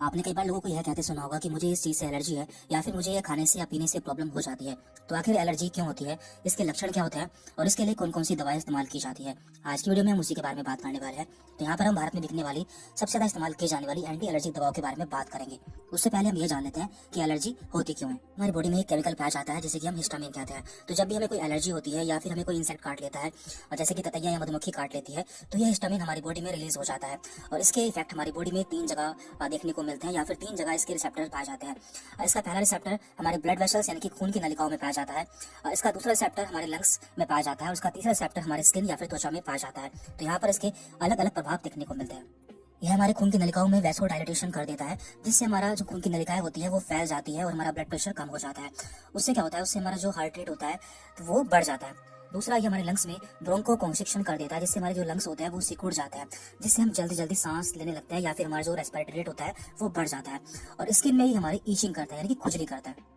आपने कई बार लोगों को यह कहते सुना होगा कि मुझे इस चीज़ से एलर्जी है या फिर मुझे यह खाने से या पीने से प्रॉब्लम हो जाती है। तो आखिर एलर्जी क्यों होती है, इसके लक्षण क्या होते हैं और इसके लिए कौन कौन सी दवाएं इस्तेमाल की जाती है। आज की वीडियो में हम उसी के बारे में बात करने वाले हैं। तो यहाँ पर हम भारत में बिकने वाली सबसे ज़्यादा इस्तेमाल की जाने वाली एंटी एलर्जी दवाओं के बारे में बात करेंगे। उससे पहले हम ये जान लेते हैं कि एलर्जी होती क्यों है। हमारी बॉडी में एक केमिकल पाया जाता है जिसे कि हम हिस्टामिन कहते हैं। तो जब भी हमें कोई एलर्जी होती है या फिर हमें कोई इंसेक्ट काट लेता है और जैसे कि ततैया या मधुमक्खी काट लेती है तो यह हिस्टामिन हमारी बॉडी में रिलीज हो जाता है और इसके इफेक्ट हमारी बॉडी में 3 जगह देखने को मिलते हैं या फिर 3 जगह इसके रिसेप्टर पाए जाते हैं। इसका पहला रिसेप्टर हमारे ब्लड वेसल्स यानी कि खून की नलिकाओं में पाया जाता है। इसका दूसरा रिसेप्टर हमारे लंग्स में पाया जाता है और इसका तीसरा रिसेप्टर हमारे स्किन या फिर त्वचा में पाया जाता है। तो यहाँ पर इसके अलग अलग प्रभाव देखने को मिलते हैं। यह हमारे खून की नलिकाओं में वैसोडाइलेटेशन कर देता है जिससे हमारा जो खून की नलिकाएं होती है वो फैल जाती है और हमारा ब्लड प्रेशर कम हो जाता है। उससे क्या होता है, उससे हमारा जो हार्ट रेट होता है तो वो बढ़ जाता है। दूसरा, ये हमारे लंग्स में ब्रोंको कॉन्स्ट्रिक्शन कर देता है जिससे हमारे जो लंग्स होते हैं वो सिकुड़ जाते हैं, जिससे हम जल्दी जल्दी सांस लेने लगते हैं या फिर हमारा जो रेस्पिरेटरी रेट होता है वो बढ़ जाता है। और स्किन में ही हमारी ईचिंग करता है यानी कि खुजली करता है।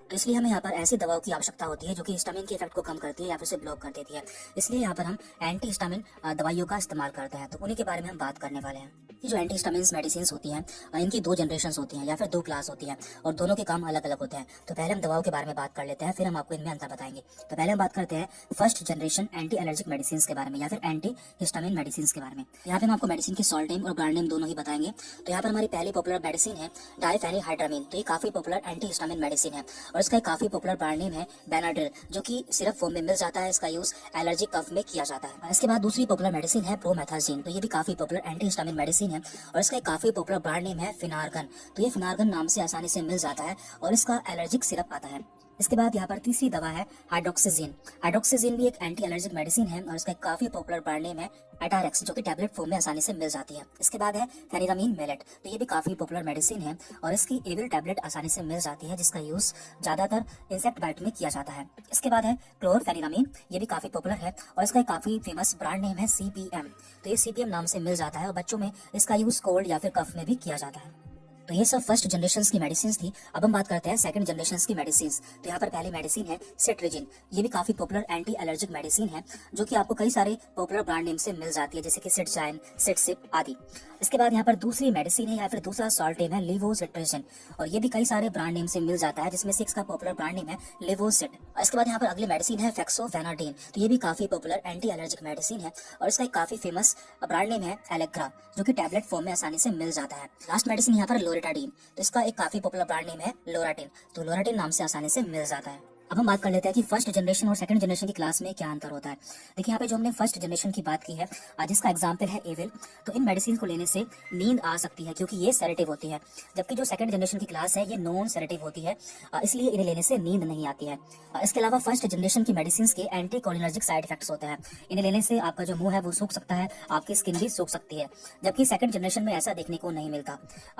तो इसलिए हमें यहाँ पर ऐसी दवाओं की आवश्यकता होती है जो कि हिस्टामिन के इफेक्ट को कम करती है या फिर उसे ब्लॉक कर देती है। इसलिए यहाँ पर हम एंटी हिस्टामिन दवाइयों का इस्तेमाल करते हैं। तो उन्हीं के बारे में हम बात करने वाले हैं। ये जो एंटी हिस्टामिन मेडिसिन होती हैं इनकी 2 जनरेशन होती हैं या फिर 2 क्लास होती हैं और दोनों के काम अलग अलग होते हैं। तो पहले हम दवाओं के बारे में बात कर लेते हैं, फिर हम आपको इनमें अंतर बताएंगे। तो पहले हम बात करते हैं first generation anti allergic medicine के बारे में या फिर एंटी हिस्टामिन मेडिसिन के बारे में। यहाँ पे हम आपको मेडिसिन के सॉल्ट नेम और ब्रांड नेम दोनों ही बताएंगे। तो यहाँ पर हमारी पहली पॉपुलर मेडिसिन है डाइफेनिहाइड्रामिन। तो ये काफी पॉपुलर एंटी हिस्टामिन मेडिसिन है और इसका काफी पॉपुलर ब्रांड नेम है बेनाड्रिल, जो कि सिर्फ फॉर्म में मिल जाता है। इसका यूज एलर्जी कफ में किया जाता है। इसके बाद दूसरी पॉपुलर मेडिसिन है प्रोमेथाजिन। तो ये भी काफी पॉपुलर एंटी हिस्टामिन मेडिसिन है और इसका काफी पॉपुलर ब्रांड नेम है फिनार्गन। तो ये फिनार्गन नाम से आसानी से मिल जाता है और इसका एलर्जिक सिरप आता है। इसके बाद यहाँ पर तीसरी दवा है हाइड्रोक्सीजिन। हाइड्रोक्सीजिन भी एक एंटी एलर्जिक मेडिसिन है और इसका काफी पॉपुलर ब्रांड नेम है एटारेक्स, जो कि टैबलेट फॉर्म में आसानी से मिल जाती है। इसके बाद है फेनिरामिन मेलेट। तो ये भी काफी पॉपुलर मेडिसिन है और इसकी एविल टैबलेट आसानी से मिल जाती है जिसका यूज ज्यादातर इंसेक्ट बाइट में किया जाता है। इसके बाद है क्लोरफेनिरामिन। ये भी काफी पॉपुलर है और इसका काफी फेमस ब्रांड नेम है CPM। तो ये CPM नाम से मिल जाता है और बच्चों में इसका यूज कोल्ड या फिर कफ में भी किया जाता है। तो ये सब फर्स्ट जनरेशन की मेडिसिन थी। अब हम बात करते हैं सेकंड जनरेशन की मेडिसिन। तो यहाँ पर पहली मेडिसिन है सेट्रिजिन। ये भी काफी पॉपुलर एंटी एलर्जिक मेडिसिन है जो कि आपको कई सारे पॉपुलर ब्रांड नेम से मिल जाती है जैसे कि सिटजाइन, सिटसिप आदि। इसके बाद यहाँ पर दूसरी मेडिसिन है या फिर दूसरा सॉल्ट नेम है लिवोसिट्रिजिन और ये भी कई सारे ब्रांड नेम से मिल जाता है जिसमें से इसका पॉपुलर ब्रांड नेम है लिवोसिट। इसके बाद यहाँ पर अगली मेडिसिन है फेक्सोफेनाडिन। तो ये भी काफी पॉपुलर एंटी एलर्जिक मेडिसिन है और इसका एक काफी फेमस ब्रांड नेम है एलेग्रा, जो कि टैबलेट फॉर्म में आसानी से मिल जाता है। लास्ट मेडिसिन यहाँ पर लोरेटाडीन। तो इसका एक काफी पॉपुलर ब्रांड नेम है लोराटिन। तो लोराटिन नाम से आसानी से मिल जाता है। अब हम बात कर लेते हैं कि फर्स्ट जनरेशन और सेकंड जनरेशन की क्लास में क्या अंतर होता है। देखिए यहाँ पे जो हमने फर्स्ट जनरेशन की बात की है जिसका एग्जांपल है एविल। तो इन मेडिसिन को लेने से नींद आ सकती है क्योंकि ये सेडेटिव होती है, जबकि जो सेकंड जनरेशन की क्लास है ये नॉन सेडेटिव होती है, इसलिए इन्हें लेने से नींद नहीं आती है। इसके अलावा फर्स्ट जनरेशन की मेडिसिन के एंटी कोलिनर्जिक साइड इफेक्ट्स होते हैं। इन्हें लेने से आपका जो मुंह है वो सूख सकता है, आपकी स्किन भी सूख सकती है, जबकि सेकंड जनरेशन में ऐसा देखने को नहीं मिलता।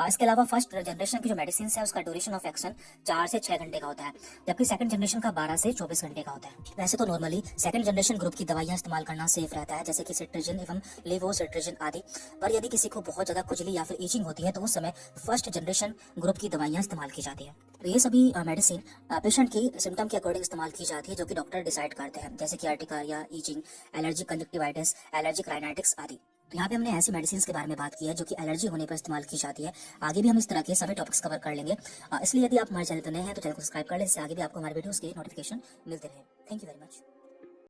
इसके अलावा फर्स्ट जनरेशन की जो मेडिसिन है उसका ड्यूरेशन ऑफ एक्शन 4 से 6 घंटे का होता है, जबकि सेकंड जनरेशन का 12 से 24 घंटे का होता है। वैसे तो नॉर्मली सेकंड जनरेशन ग्रुप की दवाइयां इस्तेमाल करना सेफ रहता है जैसे कि सिट्रिजिन एवं लिवोसिट्रिजिन आदि, पर यदि किसी को बहुत ज्यादा खुजली या फिर ईचिंग होती है तो उस समय फर्स्ट जनरेशन ग्रुप की दवाइयां इस्तेमाल की जाती है। तो ये सभी मेडिसिन पेशेंट की सिम्टम के अकॉर्डिंग इस्तेमाल की जाती है जो कि डॉक्टर डिसाइड करते हैं, जैसे कि urticaria, itching, allergic conjunctivitis, allergic rhinitis आदि। तो यहाँ पे हमने ऐसी मेडिसिन के बारे में बात की है जो कि एलर्जी होने पर इस्तेमाल की जाती है। आगे भी हम इस तरह के सभी टॉपिक्स कवर कर लेंगे, इसलिए यदि आप हमारे चैनल पर नए हैं तो चैनल को सब्सक्राइब कर लें, इससे आगे भी आपको हमारे वीडियोस के नोटिफिकेशन मिलते रहे। Thank you very much.